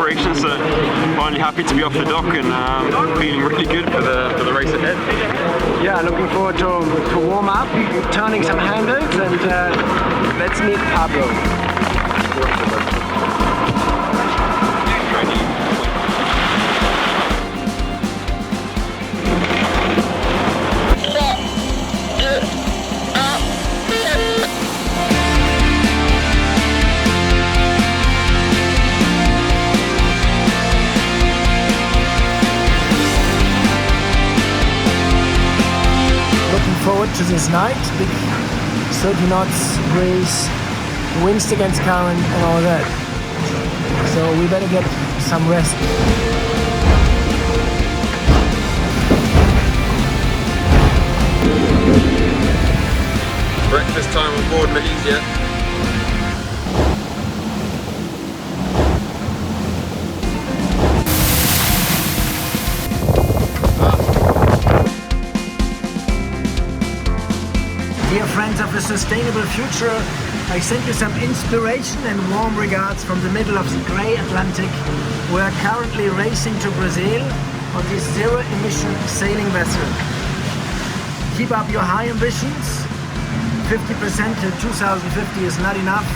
preparation, so finally happy to be off the dock and feeling really good for the race ahead. Yeah, looking forward to warm up, turning some handles, and let's meet Pablo. Forward to this night, big 30 knots breeze, winds against current and all that. So we better get some rest. Breakfast time on board Malizia. Dear friends of the sustainable future, I send you some inspiration and warm regards from the middle of the grey Atlantic. We are currently racing to Brazil on this zero-emission sailing vessel. Keep up your high ambitions. 50% till 2050 is not enough.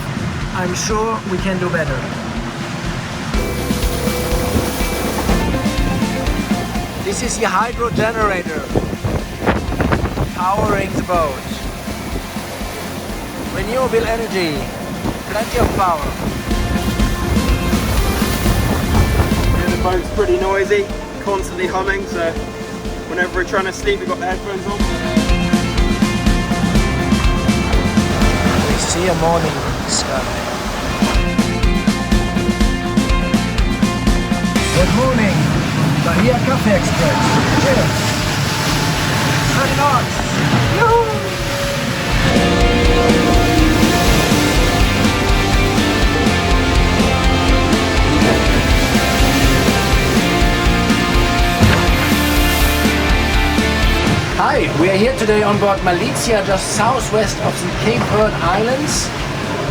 I'm sure we can do better. This is the hydro generator powering the boat. Renewable energy, plenty of power. Yeah, the boat's pretty noisy, constantly humming, so whenever we're trying to sleep, we've got the headphones on. We see a morning sky. Good morning, Bahia Cafe Express. Cheers. 30 knots. Yoo-hoo. Hi, we are here today on board Malizia, just southwest of the Cape Verde Islands,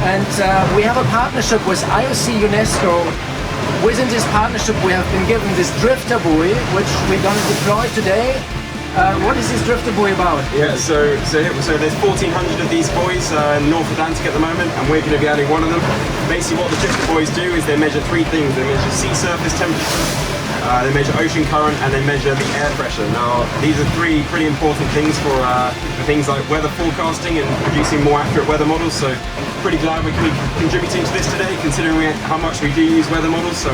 and we have a partnership with IOC UNESCO. Within this partnership we have been given this drifter buoy, which we're going to deploy today. What is this drifter buoy about? Yeah, so there's 1,400 of these buoys in the North Atlantic at the moment, and we're going to be adding one of them. Basically what the drifter buoys do is they measure three things. They measure sea surface temperature, they measure ocean current, and they measure the air pressure. Now, these are three pretty important things for things like weather forecasting and producing more accurate weather models. So pretty glad we can be contributing to this today, considering how much we do use weather models. So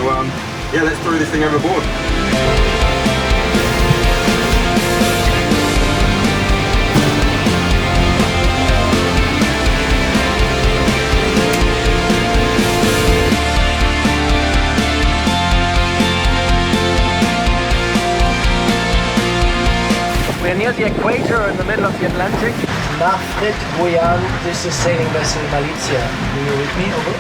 yeah, let's throw this thing overboard. We're near the equator in the middle of the Atlantic. Marfred Boyan, this is sailing vessel Malizia. Will you read me over?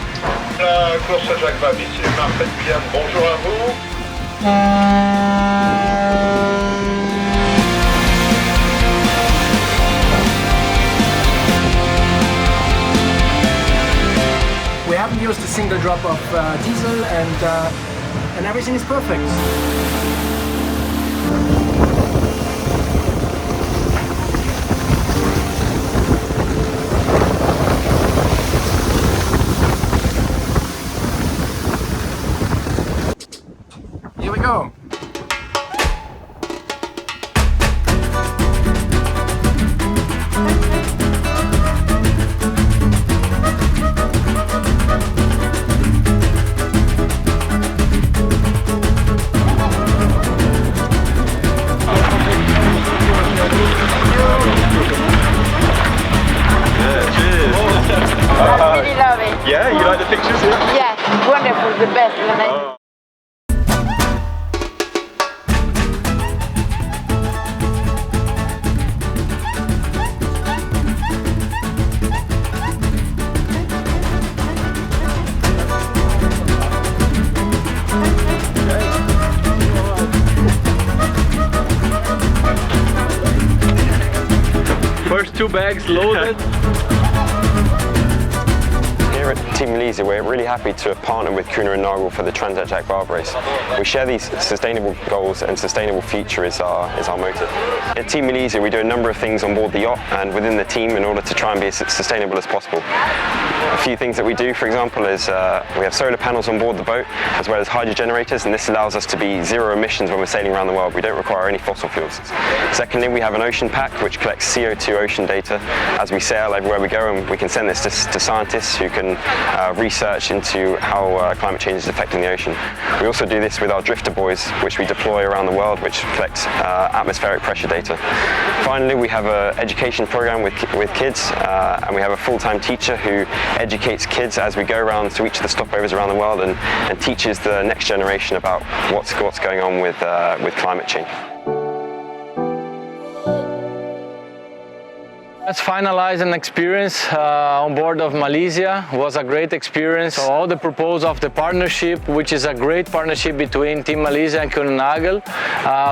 Transat Jacques Vabre, ici Marfred Boyan. Bonjour à vous. We haven't used a single drop of diesel, and everything is perfect. Here we go. Really love it. Yeah, you like the pictures? Yeah. Yes, wonderful, the best. First two bags loaded. Here at Team Malizia, we're really happy to have partnered with Kuehne Nagel for the Transat Jacques Vabre race. We share these sustainable goals, and sustainable future is our motive. At Team Malizia, we do a number of things on board the yacht and within the team in order to try and be as sustainable as possible. A few things that we do, for example, is we have solar panels on board the boat as well as hydro generators, and this allows us to be zero emissions when we're sailing around the world. We don't require any fossil fuels. Secondly, we have an ocean pack which collects CO2 ocean data as we sail everywhere we go, and we can send this to scientists who can research into how climate change is affecting the ocean. We also do this with our drifter buoys, which we deploy around the world, which collect atmospheric pressure data. Finally, we have an education program with kids, and we have a full-time teacher who educates kids as we go around to each of the stopovers around the world and teaches the next generation about what's going on with climate change. Let's finalize an experience on board of Malizia. It was a great experience. So all the proposal of the partnership, which is a great partnership between Team Malizia and Kuehne Nagel.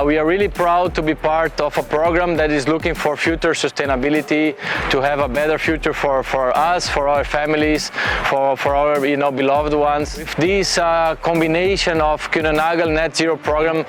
We are really proud to be part of a program that is looking for future sustainability, to have a better future for us, for our families, for our beloved ones. With this combination of Kuehne Nagel Net Zero program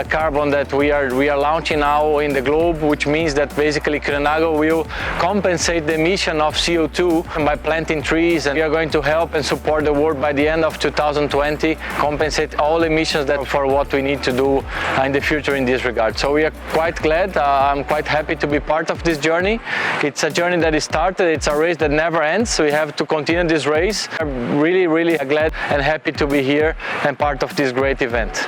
carbon that we are launching now in the globe, which means that basically Kuehne Nagel will compensate the emission of CO2 by planting trees, and we are going to help and support the world by the end of 2020, compensate all emissions for what we need to do in the future in this regard. So we are quite glad, I'm quite happy to be part of this journey. It's a journey that is started, it's a race that never ends, so we have to continue this race. I'm really glad and happy to be here and part of this great event.